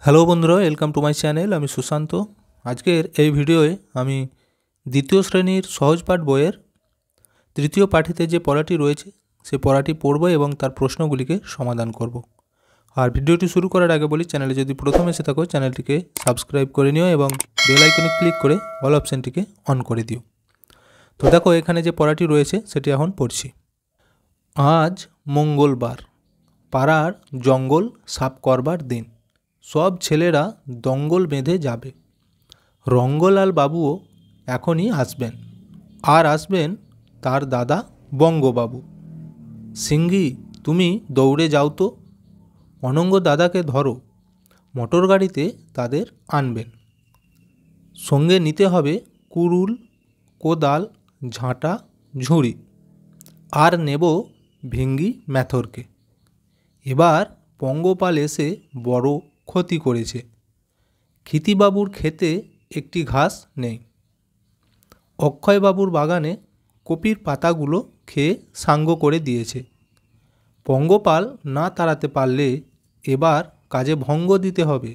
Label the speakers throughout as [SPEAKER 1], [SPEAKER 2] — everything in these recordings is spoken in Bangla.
[SPEAKER 1] হ্যালো বন্ধুরা, ওয়েলকাম টু মাই চ্যানেল। আমি সুশান্ত। আজকের এই ভিডিওয়ে আমি দ্বিতীয় শ্রেণীর সহজ পাঠ বইয়ের তৃতীয় পাঠেতে যে পড়াটি রয়েছে সেই পড়াটি পড়ব এবং তার প্রশ্নগুলিকে সমাধান করব। আর ভিডিওটি শুরু করার আগে বলি, চ্যানেলে যদি প্রথম এসে থাকো চ্যানেলটিকে সাবস্ক্রাইব করে নিও এবং বেল আইকনে ক্লিক করে অল অপশানটিকে অন করে দিও। তো দেখো, এখানে যে পড়াটি রয়েছে সেটি এখন পড়ছি। আজ মঙ্গলবার, পাড়ার জঙ্গল সাফ করবার দিন। সব ছেলেরা দঙ্গল বেঁধে যাবে। রঙ্গলাল বাবুও এখনই আসবেন, আর আসবেন তার দাদা বঙ্গবাবু। সিঙ্গি, তুমি দৌড়ে যাও তো, অনঙ্গ দাদাকে ধরো, মোটর গাড়িতে তাদের আনবেন। সঙ্গে নিতে হবে কুড়ুল, কোদাল, ঝাঁটা, ঝুড়ি, আর নেব ভেঙ্গি ম্যাথরকে। এবার পঙ্গপাল এসে বড় ক্ষতি করেছে। ক্ষিতিবাবুর ক্ষেতে একটি ঘাস নেই। অক্ষয়বাবুর বাগানে কপির পাতাগুলো খেয়ে সাঙ্গ করে দিয়েছে। পঙ্গপাল না তাড়াতে পারলে এবার কাজে ভঙ্গ দিতে হবে।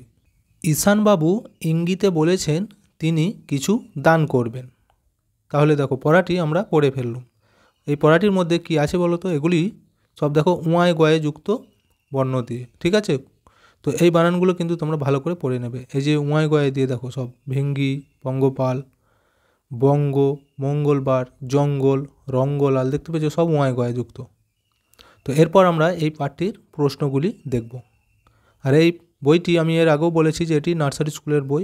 [SPEAKER 1] ঈশানবাবু ইঙ্গিতে বলেছেন তিনি কিছু দান করবেন। তাহলে দেখো, পড়াটি আমরা পড়ে ফেললাম। এই পড়াটির মধ্যে কি আছে বলো তো? এগুলি সব দেখো উঁয়ায় গয়ে যুক্ত বর্ণ দিয়ে, ঠিক আছে? তো এই বানানগুলো কিন্তু তোমরা ভালো করে পড়ে নেবে। এই যে উঁয়ায় গয়ে দিয়ে দেখো সব ভেঙ্গি, পঙ্গপাল, বঙ্গ, মঙ্গলবার, জঙ্গল, রঙ্গলাল, দেখতে পেয়েছো? সব উঁয়ায় গয়ে যুক্ত। তো এরপর আমরা এই পাঠটির প্রশ্নগুলি দেখব। আর এই বইটি আমি এর আগেও বলেছি যে এটি নার্সারি স্কুলের বই।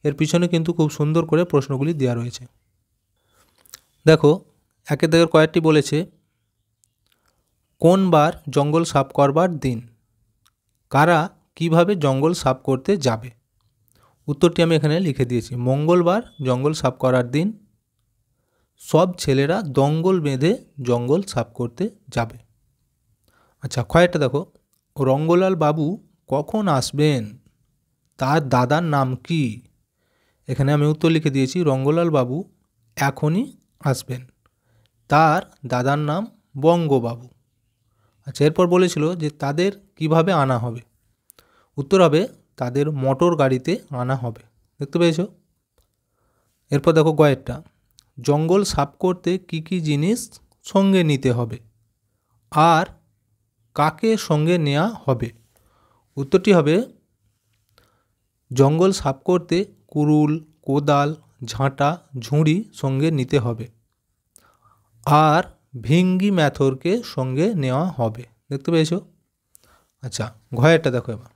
[SPEAKER 1] এর পিছনে কিন্তু খুব সুন্দর করে প্রশ্নগুলি দেওয়া রয়েছে। দেখো, একের দাগের কয়েকটি বলেছে, কোন বার জঙ্গল সাফ করবার দিন? কারা কিভাবে জঙ্গল সাফ করতে যাবে? উত্তরটি আমি এখানে লিখে দিয়েছি। মঙ্গলবার জঙ্গল সাফ করার দিন। সব ছেলেরা দঙ্গল বেঁধে জঙ্গল সাফ করতে যাবে। আচ্ছা, কয়েকটা দেখো, রঙ্গলাল বাবু কখন আসবেন? তার দাদার নাম কি? এখানে আমি উত্তর লিখে দিয়েছি, রঙ্গলাল বাবু এখনই আসবেন, তার দাদার নাম বঙ্গবাবু। আচ্ছা, এরপর বলেছিল যে তাদের কিভাবে আনা হবে। উত্তর হবে তাদের মোটর গাড়িতে আনা হবে। দেখতে পেয়েছো? এরপর দেখো গয়েরটা, জঙ্গল সাফ করতে কি কি জিনিস সঙ্গে নিতে হবে আর কাকে সঙ্গে নেওয়া হবে? উত্তরটি হবে জঙ্গল সাফ করতে কুড়ুল, কোদাল, ঝাঁটা, ঝুড়ি সঙ্গে নিতে হবে, আর ভিঙ্গি ম্যাথরকে সঙ্গে নেওয়া হবে। দেখতে পেয়েছো? আচ্ছা, ঘয়েরটা দেখো এবার,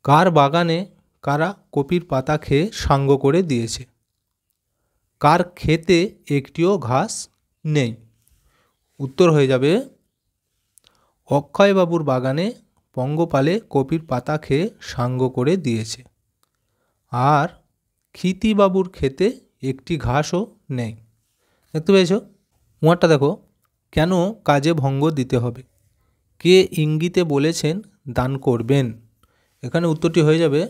[SPEAKER 1] কার বাগানে কারা কপির পাতা খেয়ে সাঙ্গ করে দিয়েছে? কার ক্ষেতে একটিও ঘাস নেই? উত্তর হয়ে যাবে অক্ষয়বাবুর বাগানে পঙ্গপালে কপির পাতা খেয়ে সাঙ্গ করে দিয়েছে, আর ক্ষিতিবাবুর ক্ষেতে একটি ঘাসও নেই। দেখতে পেয়েছো? উঁয়ারটা দেখো, কেন কাজে ভঙ্গ দিতে হবে? কে ইঙ্গিতে বলেছেন দান করবেন? এখানে উত্তরটি হয়ে যাবে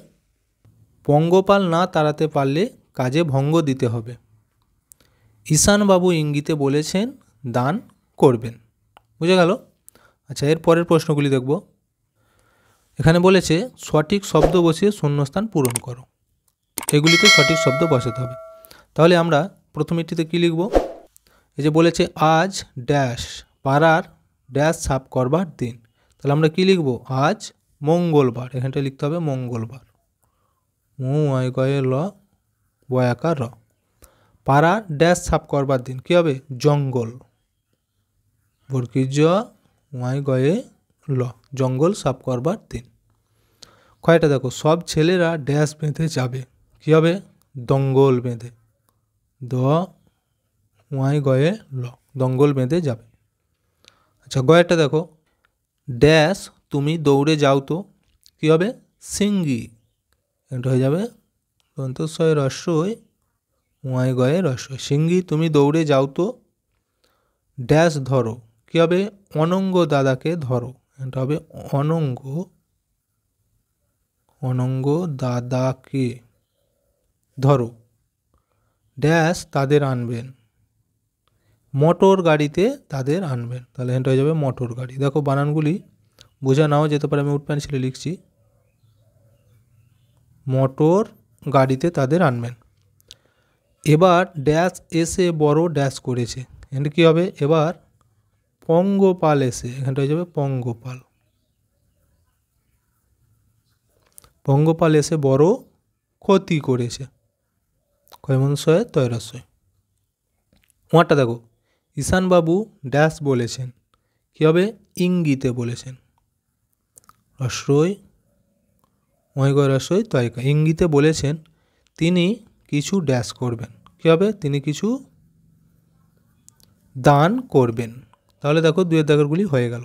[SPEAKER 1] পঙ্গপাল না তাড়াতে পারলে কাজে ভঙ্গ দিতে হবে। ঈশানবাবু ইঙ্গিতে বলেছেন দান করবেন। বুঝে গেল? আচ্ছা, এর পরের প্রশ্নগুলি দেখব। এখানে বলেছে সঠিক শব্দ বসিয়ে শূন্যস্থান পূরণ করো। এগুলিতে সঠিক শব্দ বসাতে হবে। তাহলে আমরা প্রথমটিতে কী লিখব? এই যে বলেছে আজ ড্যাশ পাড়ার ড্যাশ সাফ করবার দিন। তাহলে আমরা কী লিখব? আজ মঙ্গলবার। এখানটা লিখতে হবে মঙ্গলবার। গয়ে ল বয়াকার র। পাড়ার ড্যাশ সাফ করবার দিন কী হবে? জঙ্গল। বর্গীজ গয়ে ল, জঙ্গল সাফ করবার দিন। কয়টা দেখো, সব ছেলেরা ড্যাশ বেঁধে যাবে। কী হবে? দঙ্গল বেঁধে। দ গয়ে ল, দঙ্গল বেঁধে যাবে। আচ্ছা, গয়েরটা দেখো, ড্যাশ তুমি দৌড়ে যাও তো। কী হবে? সিঙ্গি। এটা হয়ে যাবে দন্তস্বয় রস্বই গয়ে রস্বই। সিঙ্গি তুমি দৌড়ে যাও তো। ড্যাশ ধরো। কী হবে? অনঙ্গ দাদাকে ধরো। এটা হবে অনঙ্গ দাদাকে ধরো। ড্যাশ তাদের আনবেন, মোটর গাড়িতে তাদের আনবেন। তাহলে এটা হয়ে যাবে মোটর গাড়ি। দেখো, বানানগুলি বোঝা নাও যেতে পারে, আমি উড পেন্সিলে লিখছি। মোটর গাড়িতে তাদের আনবেন। এবার ড্যাশ এসে বড় ড্যাশ করেছে, এটা কী হবে? এবার পঙ্গপাল এসে, এখানটা হয়ে যাবে পঙ্গপাল। পঙ্গপাল এসে বড় ক্ষতি করেছে, ক্ষয়মনসয় তৈরসয়। ওয়ারটা দেখো, ঈশানবাবু ড্যাশ বলেছেন, কী হবে? ইঙ্গিতে বলেছেন। রস্বই ময়গয় রস্বই তয়কা, ইঙ্গিতে বলেছেন তিনি কিছু ড্যাশ করবেন, কী হবে? তিনি কিছু দান করবেন। তাহলে দেখো দুয়ের দাগেরগুলি হয়ে গেল।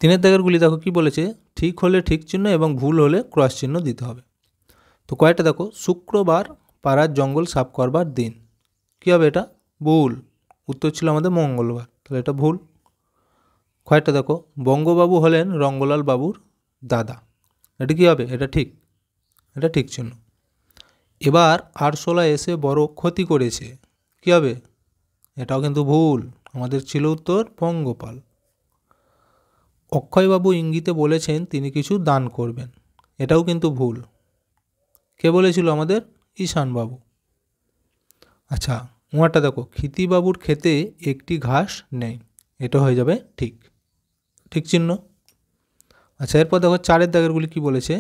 [SPEAKER 1] তিনের দাগেরগুলি দেখো কি বলেছে, ঠিক হলে ঠিক চিহ্ন এবং ভুল হলে ক্রস চিহ্ন দিতে হবে। তো কয়েকটা দেখো, শুক্রবার পাড়ার জঙ্গল সাফ করবার দিন, কী হবে? এটা ভুল। উত্তর ছিল আমাদের মঙ্গলবার, তাহলে এটা ভুল। কয়েকটা দেখো, বঙ্গবাবু হলেন রঙ্গলাল বাবুর দাদা, এটা কী হবে? এটা ঠিক, এটা ঠিক চিহ্ন। এবার আরশোলা এসে বড় ক্ষতি করেছে, কী হবে? এটাও কিন্তু ভুল, আমাদের ছিল উত্তর পঙ্গপাল। অক্ষয়বাবু ইঙ্গিতে বলেছেন তিনি কিছু দান করবেন, এটাও কিন্তু ভুল। কে বলেছিল? আমাদের ঈশানবাবু। আচ্ছা, উমারটা দেখো, ক্ষিতিবাবুর ক্ষেতে একটি ঘাস নেই, এটা হয়ে যাবে ঠিক, ঠিক চিহ্ন। আচ্ছা, এরপর দেখো চারের দাগেরগুলি কি বলেছে,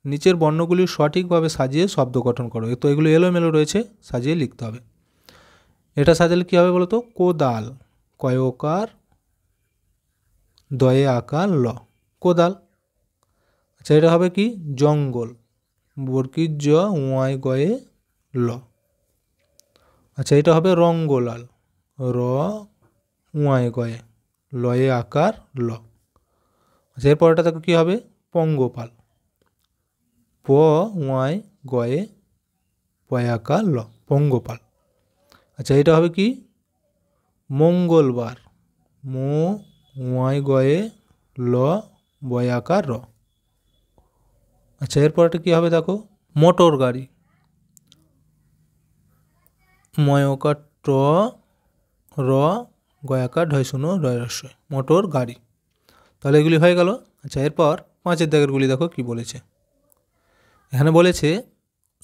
[SPEAKER 1] নিচের বর্ণগুলি সঠিকভাবে সাজিয়ে শব্দ গঠন করো। তো এগুলো এলোমেলো রয়েছে, সাজিয়ে লিখতে হবে। এটা সাজালে কী হবে বলো তো? কোদাল, কয়কার দয়ে আকার ল, কোদাল। আচ্ছা, এটা হবে কি? জঙ্গল, বর্কির জ উয়ায় গয়ে ল। আচ্ছা, এটা হবে রঙ্গলাল, র উয়ায় গয়ে, লয়ে আকার ল। আচ্ছা, এরপরটা দেখো কী হবে? পঙ্গপাল, প উয়ায় গয়ে পয়াকার ল, পঙ্গপাল। আচ্ছা, এটা হবে কি? মঙ্গলবার, মো উয়ায় গয়ে ল বয়াকার র। আচ্ছা, এরপরটা কী হবে দেখো? মোটর গাড়ি, ময়কার ট র গয়াকার ঢয় শূন্য রয় রস্বই, মোটর গাড়ি। তাহলে এগুলি হয়ে গেল। আচ্ছা, এরপর পাঁচের দাগেরগুলি দেখো কি বলেছে। এখানে বলেছে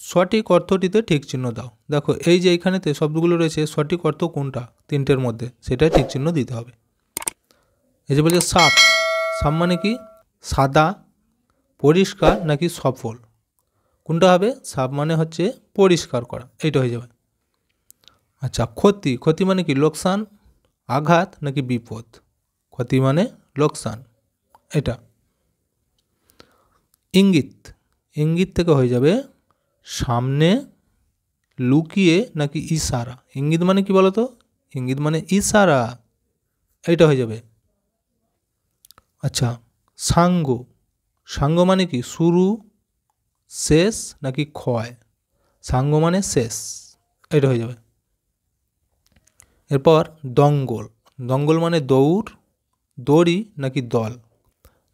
[SPEAKER 1] সঠিক অর্থটিতে ঠিক চিহ্ন দাও। দেখো এই যে এইখানেতে শব্দগুলো রয়েছে, সঠিক অর্থ কোনটা তিনটের মধ্যে সেটাই ঠিক চিহ্ন দিতে হবে। এই যে বলছে সাপ, সাপ মানে কি? সাদা, পরিষ্কার নাকি সফল, কোনটা হবে? সাপ মানে হচ্ছে পরিষ্কার করা, এইটা হয়ে যাবে। আচ্ছা, ক্ষতি, ক্ষতি মানে কি? লোকসান, আঘাত নাকি বিপদ, ক্ষতি মানে লোকসান, এটা। ইঙ্গিত, ইঙ্গিত থেকে হয়ে যাবে সামনে, লুকিয়ে নাকি ইশারা। ইঙ্গিত মানে কি বলো তো? ইঙ্গিত মানে ইশারা, এইটা হয়ে যাবে। আচ্ছা, সাঙ্গ, সাঙ্গ মানে কি? শুরু, শেষ নাকি ক্ষয়, সাঙ্গ মানে শেষ, এটা হয়ে যাবে। এরপর দঙ্গল, দঙ্গল মানে দৌড়, দড়ি নাকি দল,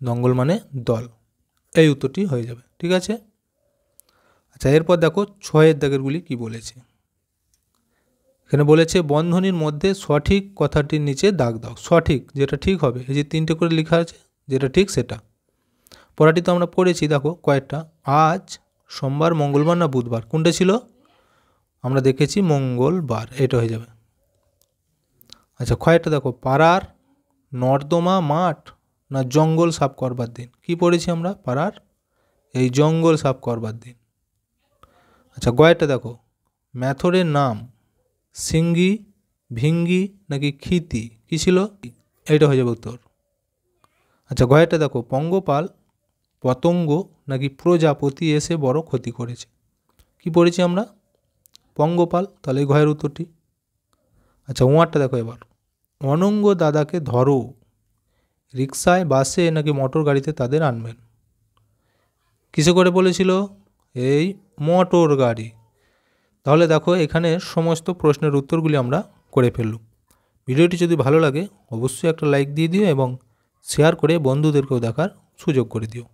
[SPEAKER 1] দঙ্গল মানে দল, এই উত্তরটি হয়ে যাবে, ঠিক আছে। আচ্ছা, এরপর দেখো ছয়ের দাগেরগুলি কি বলেছে। এখানে বলেছে বন্ধনীর মধ্যে সঠিক কথাটির নিচে দাগ দাও। সঠিক যেটা ঠিক হবে, এই যে তিনটে করে লেখা আছে, যেটা ঠিক সেটা। পড়াটি তো আমরা পড়েছি, দেখো কয়েকটা। আজ সোমবার, মঙ্গলবার না বুধবার, কোনটা ছিল? আমরা দেখেছি মঙ্গলবার, এটা হয়ে যাবে। আচ্ছা, কয়েকটা দেখো, পাড়ার নর্দমা মাঠ না জঙ্গল সাফ করবার দিন, কি পড়েছি আমরা? পাড়ার এই জঙ্গল সাফ করবার দিন। আচ্ছা, গয়েরটা দেখো, ম্যাথরের নাম সিঙ্গি, ভিঙ্গি নাকি ক্ষিতি, কী ছিল? এইটা হয়ে যাবে উত্তর। আচ্ছা, গয়েরটা দেখো, পঙ্গপাল পতঙ্গ নাকি প্রজাপতি এসে বড় ক্ষতি করেছে, কি পড়েছি আমরা? পঙ্গপাল, তাহলে এই ঘয়ের উত্তরটি। আচ্ছা, ওয়ারটা দেখো এবার, অনঙ্গ দাদাকে ধরো, রিক্সায়, বাসে নাকি মোটর গাড়িতে তাদের আনবেন, কিসে করে বলেছিল? এই মোটর গাড়ি। তাহলে দেখো এখানে সমস্ত প্রশ্নের উত্তরগুলি আমরা করে ফেললাম। ভিডিওটি যদি ভালো লাগে অবশ্যই একটা লাইক দিয়ে দিও এবং শেয়ার করে বন্ধুদেরকেও দেখার সুযোগ করে দিও।